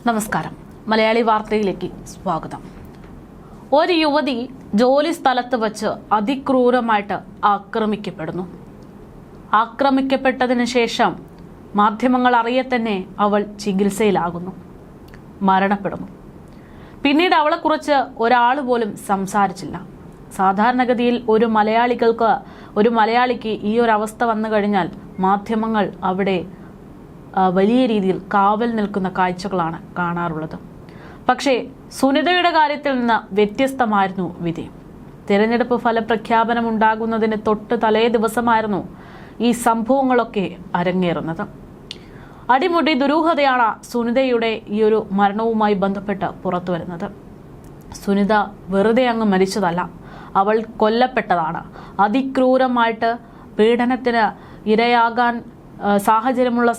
നമസ്കാരം. മലയാളി വാർത്തയിലേക്ക് സ്വാഗതം. ഒരു യുവതി ജോലി സ്ഥലത്ത് വച്ച് അതിക്രൂരമായിട്ട് ആക്രമിക്കപ്പെടുന്നു. ആക്രമിക്കപ്പെട്ടതിന് ശേഷം മാധ്യമങ്ങൾ അറിയെ തന്നെ അവൾ ചികിത്സയിലാകുന്നു, മരണപ്പെടുന്നു. പിന്നീട് അവളെക്കുറിച്ച് ഒരാൾ പോലും സംസാരിച്ചില്ല. സാധാരണഗതിയിൽ ഒരു മലയാളിക്ക് ഈ ഒരു അവസ്ഥ വന്നു കഴിഞ്ഞാൽ മാധ്യമങ്ങൾ അവിടെ വലിയ രീതിയിൽ കാവൽ നിൽക്കുന്ന കാഴ്ചകളാണ് കാണാറുള്ളത്. പക്ഷേ സുനിതയുടെ കാര്യത്തിൽ നിന്ന് വ്യത്യസ്തമായിരുന്നു വിധി. തിരഞ്ഞെടുപ്പ് ഫലപ്രഖ്യാപനം ഉണ്ടാകുന്നതിന് തൊട്ട് തലേ ദിവസമായിരുന്നു ഈ സംഭവങ്ങളൊക്കെ അരങ്ങേറുന്നത്. അടിമുടി ദുരൂഹതയാണ് സുനിതയുടെ ഈ ഒരു മരണവുമായി ബന്ധപ്പെട്ട് പുറത്തു വരുന്നത്. സുനിത വെറുതെ അങ്ങ് മരിച്ചതല്ല, അവൾ കൊല്ലപ്പെട്ടതാണ്. അതിക്രൂരമായിട്ട് പീഡനത്തിന് ഇരയാകാൻ സാഹചര്യമുള്ള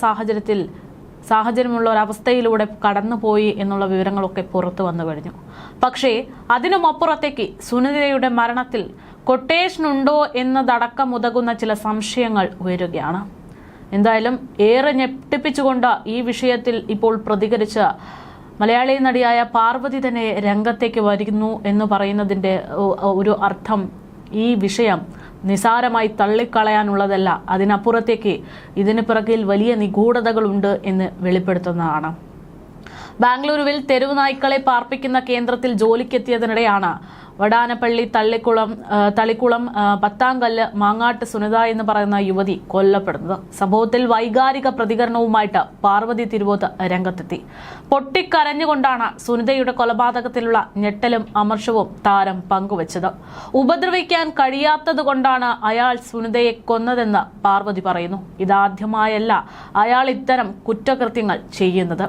ഒരവസ്ഥയിലൂടെ കടന്നുപോയി എന്നുള്ള വിവരങ്ങളൊക്കെ പുറത്തു വന്നു കഴിഞ്ഞു. പക്ഷേ അതിനുമപ്പുറത്തേക്ക് സുനിതയുടെ മരണത്തിൽ കൊട്ടേഷൻ ഉണ്ടോ എന്നതടക്കം ഉതകുന്ന ചില സംശയങ്ങൾ ഉയരുകയാണ്. എന്തായാലും ഏറെ ഞെട്ടിപ്പിച്ചുകൊണ്ട് ഈ വിഷയത്തിൽ ഇപ്പോൾ പ്രതികരിച്ച മലയാളി നടിയായ പാർവതി തന്നെ രംഗത്തേക്ക് വരുന്നു എന്ന് പറയുന്നതിൻ്റെ ഒരു അർത്ഥം ഈ വിഷയം നിസാരമായി തള്ളിക്കളയാനുള്ളതല്ല, അതിനപ്പുറത്തേക്ക് ഇതിന് പിറകിൽ വലിയ നിഗൂഢതകളുണ്ട് എന്ന് വെളിപ്പെടുത്തുന്നതാണ്. ബാംഗ്ലൂരുവിൽ തെരുവ് നായ്ക്കളെ പാർപ്പിക്കുന്ന കേന്ദ്രത്തിൽ ജോലിക്കെത്തിയതിനിടെയാണ് വടാനപ്പള്ളി തളിക്കുളം പത്താംകല്ല് മാങ്ങാട്ട് സുനിത എന്ന് പറയുന്ന യുവതി കൊല്ലപ്പെടുന്നത്. സംഭവത്തിൽ വൈകാരിക പ്രതികരണവുമായിട്ട് പാർവതി തിരുവോത്ത് രംഗത്തെത്തി. പൊട്ടിക്കരഞ്ഞുകൊണ്ടാണ് സുനിതയുടെ കൊലപാതകത്തിലുള്ള ഞെട്ടലും അമർഷവും താരം പങ്കുവച്ചത്. ഉപദ്രവിക്കാൻ കഴിയാത്തത് കൊണ്ടാണ് അയാൾ സുനിതയെ കൊന്നതെന്ന് പാർവതി പറയുന്നു. ഇതാദ്യമായല്ല അയാൾ ഇത്തരം കുറ്റകൃത്യങ്ങൾ ചെയ്യുന്നത്.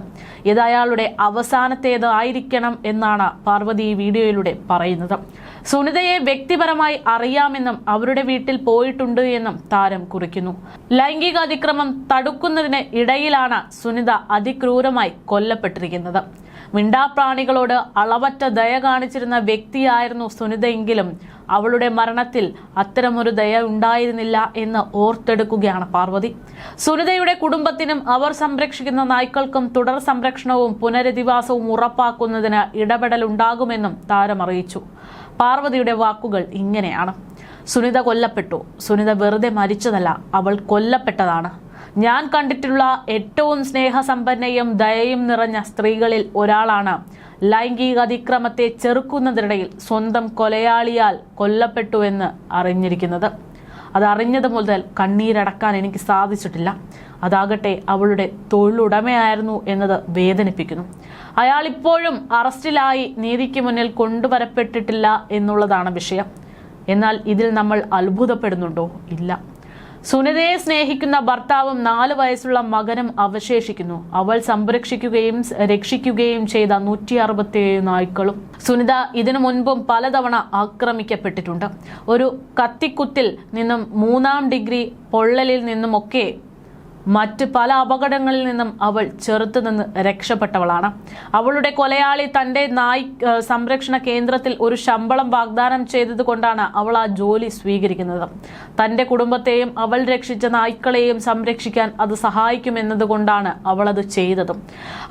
ഇത് അയാളുടെ അവസാനത്തേതായിരിക്കണം എന്നാണ് പാർവതി ഈ വീഡിയോയിലൂടെ പറയുന്നത്. സുനിതയെ വ്യക്തിപരമായി അറിയാമെന്നും അവരുടെ വീട്ടിൽ പോയിട്ടുണ്ട് എന്നും താരം കുറിക്കുന്നു. ലൈംഗിക അതിക്രമം തടുക്കുന്നതിന് ഇടയിലാണ് സുനിത അതിക്രൂരമായി കൊല്ലപ്പെട്ടിരിക്കുന്നത്. മിണ്ടാപ്രാണികളോട് അളവറ്റ ദയ കാണിച്ചിരുന്ന വ്യക്തിയായിരുന്നു സുനിതയെങ്കിലും അവളുടെ മരണത്തിൽ അത്തരമൊരു ദയ ഉണ്ടായിരുന്നില്ല എന്ന് ഓർത്തെടുക്കുകയാണ് പാർവതി. സുനിതയുടെ കുടുംബത്തിനും അവർ സംരക്ഷിക്കുന്ന നായ്ക്കൾക്കും തുടർ സംരക്ഷണവും പുനരധിവാസവും ഉറപ്പാക്കുന്നതിന് ഇടപെടലുണ്ടാകുമെന്നും താരം അറിയിച്ചു. പാർവതിയുടെ വാക്കുകൾ ഇങ്ങനെയാണ്: സുനിത കൊല്ലപ്പെട്ടു. സുനിത വെറുതെ മരിച്ചതല്ല, അവൾ കൊല്ലപ്പെട്ടതാണ്. ഞാൻ കണ്ടിട്ടുള്ള ഏറ്റവും സ്നേഹസമ്പന്നയും ദയയും നിറഞ്ഞ സ്ത്രീകളിൽ ഒരാളാണ്. ലൈംഗിക അതിക്രമത്തെ ചെറുക്കുന്നതിനിടയിൽ സ്വന്തം കൊലയാളിയാൽ കൊല്ലപ്പെട്ടുവെന്ന് അറിഞ്ഞിരിക്കുന്നത്. അതറിഞ്ഞത് മുതൽ കണ്ണീരടക്കാൻ എനിക്ക് സാധിച്ചിട്ടില്ല. അതാകട്ടെ അവളുടെ തൊഴിലുടമയായിരുന്നു എന്നത് വേദനിപ്പിക്കുന്നു. അയാൾ ഇപ്പോഴും അറസ്റ്റിലായി നീതിക്ക് മുന്നിൽ കൊണ്ടുവരപ്പെട്ടിട്ടില്ല എന്നുള്ളതാണ് വിഷയം. എന്നാൽ ഇതിൽ നമ്മൾ അത്ഭുതപ്പെടുന്നുണ്ടോ? ഇല്ല. സുനിതയെ സ്നേഹിക്കുന്ന ഭർത്താവും 4 വയസ്സുള്ള മകനും അവശേഷിക്കുന്നു. അവൾ സംരക്ഷിക്കുകയും രക്ഷിക്കുകയും ചെയ്ത 167 നായ്ക്കളും. സുനിത ഇതിനു മുൻപും പലതവണ ആക്രമിക്കപ്പെട്ടിട്ടുണ്ട്. ഒരു കത്തിക്കുത്തിൽ നിന്നും 3ാം ഡിഗ്രി പൊള്ളലിൽ നിന്നുമൊക്കെ മറ്റ് പല അപകടങ്ങളിൽ നിന്നും അവൾ ചെറുത്തുനിന്ന് രക്ഷപ്പെട്ടവളാണ്. അവളുടെ കൊലയാളി തൻ്റെ സംരക്ഷണ കേന്ദ്രത്തിൽ ഒരു ശമ്പളം വാഗ്ദാനം ചെയ്തത് കൊണ്ടാണ് അവൾ ആ ജോലി സ്വീകരിക്കുന്നത്. തൻ്റെ കുടുംബത്തെയും അവൾ രക്ഷിച്ച നായ്ക്കളെയും സംരക്ഷിക്കാൻ അത് സഹായിക്കുമെന്നതുകൊണ്ടാണ് അവൾ അത് ചെയ്തതും.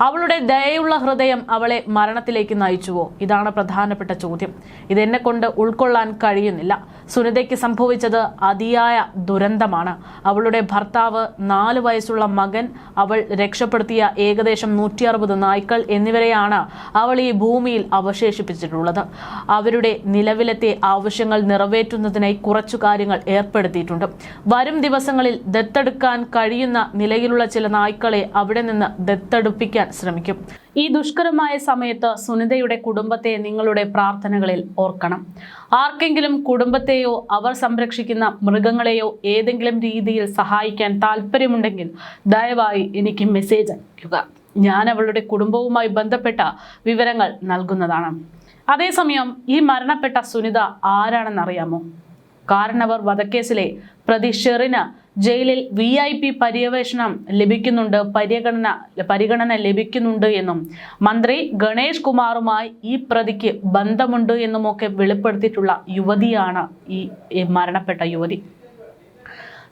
അവളുടെ ദയയുള്ള ഹൃദയം അവളെ മരണത്തിലേക്ക് നയിച്ചുവോ? ഇതാണ് പ്രധാനപ്പെട്ട ചോദ്യം. ഇതെന്നെ കൊണ്ട് ഉൾക്കൊള്ളാൻ കഴിയുന്നില്ല. സുനിതയ്ക്ക് സംഭവിച്ചത് അതിയായ ദുരന്തമാണ്. അവളുടെ ഭർത്താവ്, 4 വയസ്സുള്ള മകൻ, അവൾ രക്ഷപ്പെടുത്തിയ ഏകദേശം 160 നായ്ക്കൾ എന്നിവരെയാണ് അവൾ ഈ ഭൂമിയിൽ അവശേഷിപ്പിച്ചിട്ടുള്ളത്. അവരുടെ നിലവിലത്തെ ആവശ്യങ്ങൾ നിറവേറ്റുന്നതിനായി കുറച്ചു കാര്യങ്ങൾ ഏർപ്പെടുത്തിയിട്ടുണ്ട്. വരും ദിവസങ്ങളിൽ ദത്തെടുക്കാൻ കഴിയുന്ന നിലയിലുള്ള ചില നായ്ക്കളെ അവിടെ നിന്ന് ദത്തെടുപ്പിക്കാൻ ശ്രമിക്കും. ഈ ദുഷ്കരമായ സമയത്ത് സുനിതയുടെ കുടുംബത്തെ നിങ്ങളുടെ പ്രാർത്ഥനകളിൽ ഓർക്കണം. ആർക്കെങ്കിലും കുടുംബത്തെയോ അവർ സംരക്ഷിക്കുന്ന മൃഗങ്ങളെയോ ഏതെങ്കിലും രീതിയിൽ സഹായിക്കാൻ താല്പര്യമുണ്ടെങ്കിൽ ദയവായി എനിക്ക് മെസ്സേജ് അയയ്ക്കുക. ഞാൻ അവളുടെ കുടുംബവുമായി ബന്ധപ്പെട്ട വിവരങ്ങൾ നൽകുന്നതാണ്. അതേസമയം ഈ മരണപ്പെട്ട സുനിത ആരാണെന്നറിയാമോ? കാരണവർ വധക്കേസിലെ പ്രതി ഷെറിന് ജയിലിൽ VIP പര്യവേഷണം ലഭിക്കുന്നുണ്ട്, പരിഗണന ലഭിക്കുന്നുണ്ട് എന്നും മന്ത്രി ഗണേഷ് കുമാറുമായി ഈ പ്രതിക്ക് ബന്ധമുണ്ട് എന്നുമൊക്കെ വെളിപ്പെടുത്തിയിട്ടുള്ള യുവതിയാണ് ഈ മരണപ്പെട്ട യുവതി.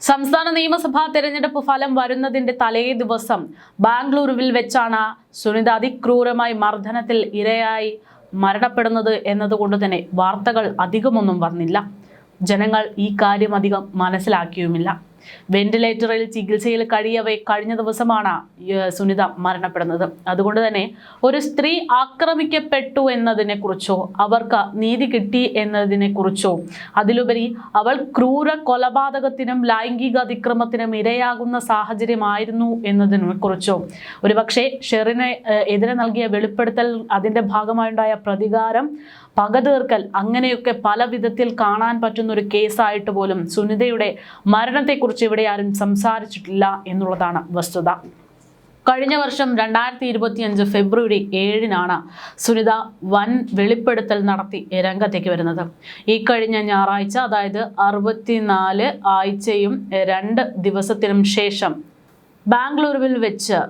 സംസ്ഥാന നിയമസഭാ തെരഞ്ഞെടുപ്പ് ഫലം വരുന്നതിന്റെ തലേ ദിവസം ബാംഗ്ലൂരുവിൽ വെച്ചാണ് സുനിത അതിക്രൂരമായി മർദ്ദനത്തിൽ ഇരയായി മരണപ്പെടുന്നത് എന്നതുകൊണ്ട് തന്നെ വാർത്തകൾ അധികമൊന്നും വന്നില്ല. ജനങ്ങൾ ഈ കാര്യം അധികം മനസ്സിലാക്കിയുമില്ല. വെന്റിലേറ്ററിൽ ചികിത്സയിൽ കഴിയവേ കഴിഞ്ഞ ദിവസമാണ് സുനിത മരണപ്പെടുന്നത്. അതുകൊണ്ട് തന്നെ ഒരു സ്ത്രീ ആക്രമിക്കപ്പെട്ടു എന്നതിനെ കുറിച്ചോ അവർക്ക് നീതി കിട്ടി എന്നതിനെ കുറിച്ചോ അതിലുപരി അവൾ ക്രൂര കൊലപാതകത്തിനും ലൈംഗിക അതിക്രമത്തിനും ഇരയാകുന്ന സാഹചര്യമായിരുന്നു എന്നതിനെ കുറിച്ചോ ഒരുപക്ഷെ ഷെറിന് എതിരെ നൽകിയ വെളിപ്പെടുത്തൽ, അതിന്റെ ഭാഗമായുണ്ടായ പ്രതികാരം, പക തീർക്കൽ, അങ്ങനെയൊക്കെ പല വിധത്തിൽ കാണാൻ പറ്റുന്ന ഒരു കേസായിട്ട് പോലും സുനിതയുടെ മരണത്തെക്കുറിച്ച് ഇവിടെ ആരും സംസാരിച്ചിട്ടില്ല എന്നുള്ളതാണ് വസ്തുത. കഴിഞ്ഞ വർഷം 2025 ഫെബ്രുവരി 7-നാണ് സുനിത വൻ വെളിപ്പെടുത്തൽ നടത്തി രംഗത്തേക്ക് വരുന്നത്. ഈ കഴിഞ്ഞ ഞായറാഴ്ച, അതായത് 64 ആഴ്ചയും 2 ദിവസത്തിനും ശേഷം ബാംഗ്ലൂരുവിൽ വെച്ച്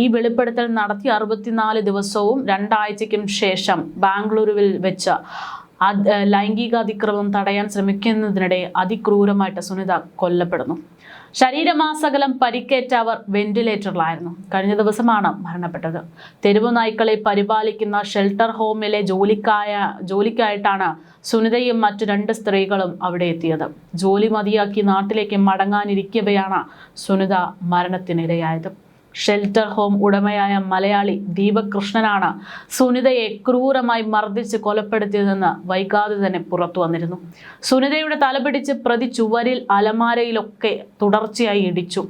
ഈ വെളിപ്പെടുത്തൽ നടത്തി 64 ദിവസവും 2 ആഴ്ചയ്ക്കും ശേഷം ബാംഗ്ലൂരുവിൽ വെച്ച് ലൈംഗിക അതിക്രമം തടയാൻ ശ്രമിക്കുന്നതിനിടെ അതിക്രൂരമായിട്ട് സുനിത കൊല്ലപ്പെടുന്നു. ശരീരമാസകലം പരിക്കേറ്റ അവർ വെന്റിലേറ്ററിലായിരുന്നു. കഴിഞ്ഞ ദിവസമാണ് മരണപ്പെട്ടത്. തെരുവു നായ്ക്കളെ പരിപാലിക്കുന്ന ഷെൽട്ടർ ഹോമിലെ ജോലിക്കായിട്ടാണ് സുനിതയും മറ്റു 2 സ്ത്രീകളും അവിടെ എത്തിയത്. ജോലി മതിയാക്കി നാട്ടിലേക്ക് മടങ്ങാനിരിക്കവെയാണ് സുനിത മരണത്തിനിരയായത്. ഷെൽട്ടർ ഹോം ഉടമയായ മലയാളി ദീപക് കൃഷ്ണനാണ് സുനിതയെ ക്രൂരമായി മർദ്ദിച്ച് കൊലപ്പെടുത്തിയതെന്ന് വൈകാതെ തന്നെ പുറത്തു വന്നിരുന്നു. സുനിതയുടെ തലപിടിച്ച് പ്രതി ചുവരിൽ, അലമാരയിലൊക്കെ തുടർച്ചയായി ഇടിച്ചു.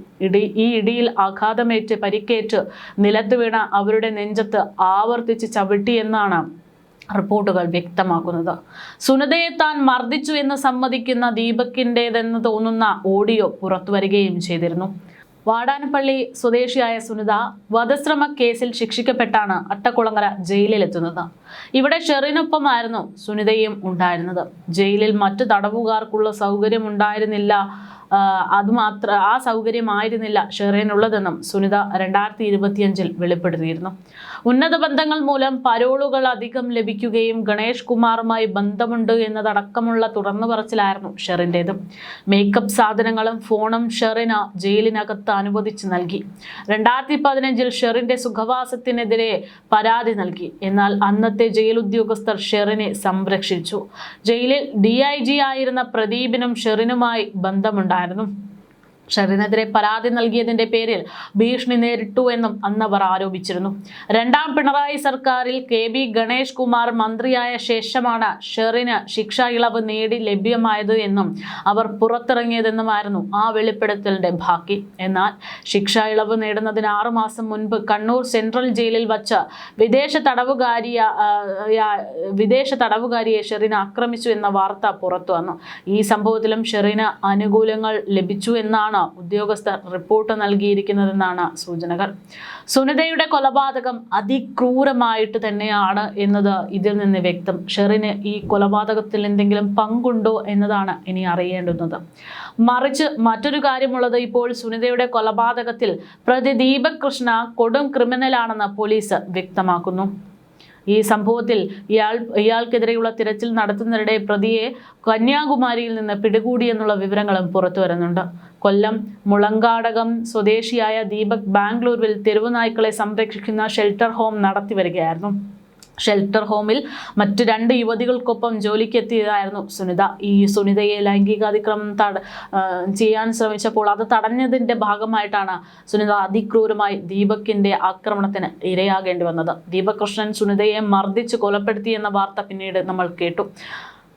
ഈ ഇടിയിൽ ആഘാതമേറ്റ് പരിക്കേറ്റ് നിലത്ത് വീണ അവരുടെ നെഞ്ചത്ത് ആവർത്തിച്ച് ചവിട്ടിയെന്നാണ് റിപ്പോർട്ടുകൾ വ്യക്തമാക്കുന്നത്. സുനിതയെ താൻ മർദ്ദിച്ചു എന്ന് സമ്മതിക്കുന്ന ദീപകിൻ്റെതെന്ന് തോന്നുന്ന ഓഡിയോ പുറത്തു വരികയും ചെയ്തിരുന്നു. വാടാനപ്പള്ളി സ്വദേശിയായ സുനിത വധശ്രമ കേസിൽ ശിക്ഷിക്കപ്പെട്ടാണ് അട്ടക്കുളങ്ങര ജയിലിലെത്തുന്നത്. ഇവിടെ ഷെറിനൊപ്പമായിരുന്നു സുനിതയും ഉണ്ടായിരുന്നത്. ജയിലിൽ മറ്റു തടവുകാർക്കുള്ള സൗകര്യമുണ്ടായിരുന്നില്ല. ആ സൗകര്യമായിരുന്നില്ല ഷെറിനുള്ളതെന്നും സുനിത 2025 വെളിപ്പെടുത്തിയിരുന്നു. ഉന്നത ബന്ധങ്ങൾ മൂലം പരോളുകൾ അധികം ലഭിക്കുകയും ഗണേഷ് കുമാറുമായി ബന്ധമുണ്ട് എന്നതടക്കമുള്ള തുറന്നു പറച്ചിലായിരുന്നു ഷെറിൻ്റേത്. മേക്കപ്പ് സാധനങ്ങളും ഫോണും ഷെറിന് ജയിലിനകത്ത് അനുവദിച്ച് നൽകി. 2015 ഷെറിന്റെ സുഖവാസത്തിനെതിരെ പരാതി നൽകി. എന്നാൽ അന്നത്തെ ജയിൽ ഉദ്യോഗസ്ഥർ ഷെറിനെ സംരക്ഷിച്ചു. ജയിലിൽ DIG ആയിരുന്ന പ്രദീപിനും ഷെറിനുമായി ബന്ധമുണ്ടായിരുന്നു. ഷെറിനെതിരെ പരാതി നൽകിയതിന്റെ പേരിൽ ഭീഷണി നേരിട്ടു എന്നും അന്നവർ ആരോപിച്ചിരുന്നു. 2ാം പിണറായി സർക്കാരിൽ KB ഗണേഷ് കുമാർ മന്ത്രിയായ ശേഷമാണ് ഷെറിന് ശിക്ഷാ ഇളവ് നേടി ലഭ്യമായത് എന്നും അവർ പുറത്തിറങ്ങിയതെന്നുമായിരുന്നു ആ വെളിപ്പെടുത്തലിന്റെ ബാക്കി. എന്നാൽ ശിക്ഷാ ഇളവ് നേടുന്നതിന് 6 മാസം മുൻപ് കണ്ണൂർ സെൻട്രൽ ജയിലിൽ വച്ച് വിദേശ തടവുകാരിയെ ഷെറിന് ആക്രമിച്ചു എന്ന വാർത്ത പുറത്തു വന്നു. ഈ സംഭവത്തിലും ഷെറിന് അനുകൂലങ്ങൾ ലഭിച്ചു എന്നാണ് ഉദ്യോഗസ്ഥർ റിപ്പോർട്ട് നൽകിയിരിക്കുന്നതെന്നാണ് സൂചനകൾ. സുനിതയുടെ കൊലപാതകം അതിക്രൂരമായിട്ട് തന്നെയാണ് എന്നത് ഇതിൽ നിന്ന് വ്യക്തം. ഷെറിന് ഈ കൊലപാതകത്തിൽ എന്തെങ്കിലും പങ്കുണ്ടോ എന്നതാണ് ഇനി അറിയേണ്ടുന്നത്. മറിച്ച് മറ്റൊരു കാര്യമുള്ളത്, ഇപ്പോൾ സുനിതയുടെ കൊലപാതകത്തിൽ പ്രതി ദീപക് കൃഷ്ണ കൊടും ക്രിമിനലാണെന്ന് പോലീസ് വ്യക്തമാക്കുന്നു. ഈ സംഭവത്തിൽ ഇയാൾക്കെതിരെയുള്ള തിരച്ചിൽ നടത്തുന്നതിനിടെ പ്രതിയെ കന്യാകുമാരിയിൽ നിന്ന് പിടികൂടിയെന്നുള്ള വിവരങ്ങളും പുറത്തു വരുന്നുണ്ട്. കൊല്ലം മുളങ്കാടകം സ്വദേശിയായ ദീപക് ബാംഗ്ലൂരിൽ തെരുവുനായ്ക്കളെ സംരക്ഷിക്കുന്ന ഷെൽട്ടർ ഹോം നടത്തി വരികയായിരുന്നു. ഷെൽട്ടർ ഹോമിൽ മറ്റ് 2 യുവതികൾക്കൊപ്പം ജോലിക്കെത്തിയതായിരുന്നു സുനിത. ഈ സുനിതയെ ലൈംഗികാതിക്രമം ചെയ്യാൻ ശ്രമിച്ചപ്പോൾ അത് തടഞ്ഞതിന്റെ ഭാഗമായിട്ടാണ് സുനിത അതിക്രൂരമായി ദീപകിന്റെ ആക്രമണത്തിന് ഇരയാകേണ്ടി വന്നത്. ദീപക് കൃഷ്ണൻ സുനിതയെ മർദ്ദിച്ച് കൊലപ്പെടുത്തിയെന്ന വാർത്ത പിന്നീട് നമ്മൾ കേട്ടു.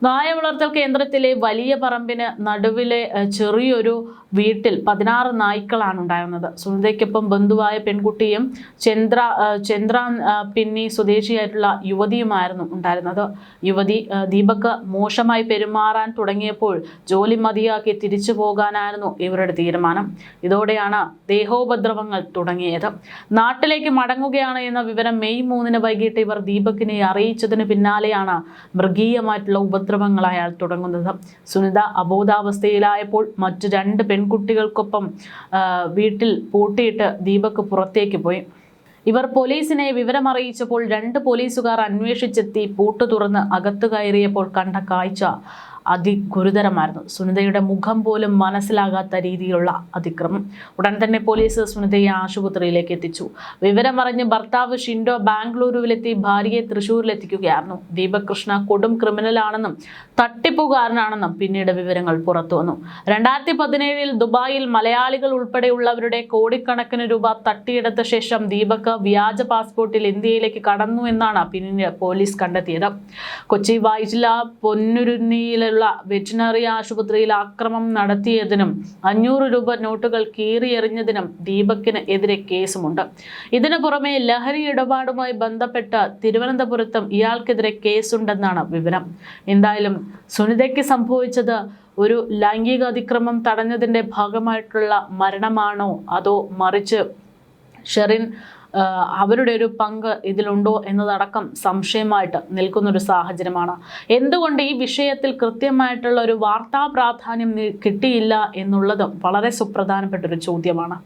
നായ വളർത്തൽ കേന്ദ്രത്തിലെ വലിയ പറമ്പിന് നടുവിലെ ചെറിയൊരു വീട്ടിൽ 16 നായ്ക്കളാണ് ഉണ്ടായിരുന്നത്. സുനിതയ്ക്കൊപ്പം ബന്ധുവായ പെൺകുട്ടിയും ചന്ദ്ര പിന്നി സ്വദേശിയായിട്ടുള്ള യുവതിയുമായിരുന്നു ഉണ്ടായിരുന്നത്. യുവതി ദീപക് മോശമായി പെരുമാറാൻ തുടങ്ങിയപ്പോൾ ജോലി മതിയാക്കി തിരിച്ചു പോകാനായിരുന്നു ഇവരുടെ തീരുമാനം. ഇതോടെയാണ് ദേഹോപദ്രവങ്ങൾ തുടങ്ങിയത്. നാട്ടിലേക്ക് മടങ്ങുകയാണ് എന്ന വിവരം മെയ് 3 വൈകിട്ട് ഇവർ ദീപകിനെ അറിയിച്ചതിന് പിന്നാലെയാണ് മൃഗീയമായിട്ടുള്ള ഉപദ്രവങ്ങൾ അയാൾ തുടങ്ങുന്നത്. സുനിത അബോധാവസ്ഥയിലായപ്പോൾ മറ്റു 2 പെൺകുട്ടികൾക്കൊപ്പം വീട്ടിൽ പൂട്ടിയിട്ട് ദീപക് പുറത്തേക്ക് പോയി. ഇവർ പോലീസിനെ വിവരമറിയിച്ചപ്പോൾ 2 പോലീസുകാർ അന്വേഷിച്ചെത്തി പൂട്ട് തുറന്ന് അകത്തു കയറിയപ്പോൾ കണ്ട കാഴ്ച അതിഗുരുതരമായിരുന്നു. സുനിതയുടെ മുഖം പോലും മനസ്സിലാകാത്ത രീതിയിലുള്ള അതിക്രമം. ഉടൻ തന്നെ പോലീസ് സുനിതയെ ആശുപത്രിയിലേക്ക് എത്തിച്ചു. വിവരമറിഞ്ഞ് ഭർത്താവ് ഷിൻഡോ ബാംഗ്ലൂരുവിലെത്തി ഭാര്യയെ തൃശൂരിലെത്തിക്കുകയായിരുന്നു. ദീപക് കൃഷ്ണ കൊടും ക്രിമിനലാണെന്നും തട്ടിപ്പുകാരനാണെന്നും പിന്നീട് വിവരങ്ങൾ പുറത്തു വന്നു. 2017 ദുബായിൽ മലയാളികൾ ഉൾപ്പെടെയുള്ളവരുടെ കോടിക്കണക്കിന് രൂപ തട്ടിയെടുത്ത ശേഷം ദീപക് വ്യാജ പാസ്പോർട്ടിൽ ഇന്ത്യയിലേക്ക് കടന്നു എന്നാണ് പിന്നീട് പോലീസ് കണ്ടെത്തിയത്. കൊച്ചി വൈറ്റില പൊന്നുരുന്നിയിലുള്ള വെറ്റിനറി ആശുപത്രിയിൽ ആക്രമണം നടത്തിയതിനും 500 രൂപ നോട്ടുകൾ കീറിയെറിഞ്ഞതിനും ദീപകിന് എതിരെ കേസുമുണ്ട്. ഇതിനു പുറമെ ലഹരി ഇടപാടുമായി ബന്ധപ്പെട്ട് തിരുവനന്തപുരത്തും ഇയാൾക്കെതിരെ കേസുണ്ടെന്നാണ് വിവരം. എന്തായാലും സുനിതയ്ക്ക് സംഭവിച്ചത് ഒരു ലൈംഗിക അതിക്രമം തടഞ്ഞതിൻ്റെ ഭാഗമായിട്ടുള്ള മരണമാണോ അതോ മറിച്ച് ഷെറിൻ അവരുടെ ഒരു പങ്ക് ഇതിലുണ്ടോ എന്നതടക്കം സംശയമായിട്ട് നിൽക്കുന്നൊരു സാഹചര്യമാണ്. എന്തുകൊണ്ട് ഈ വിഷയത്തിൽ കൃത്യമായിട്ടുള്ള ഒരു വാർത്താ പ്രാധാന്യം കിട്ടിയില്ല എന്നുള്ളതും വളരെ സുപ്രധാനപ്പെട്ടൊരു ചോദ്യമാണ്.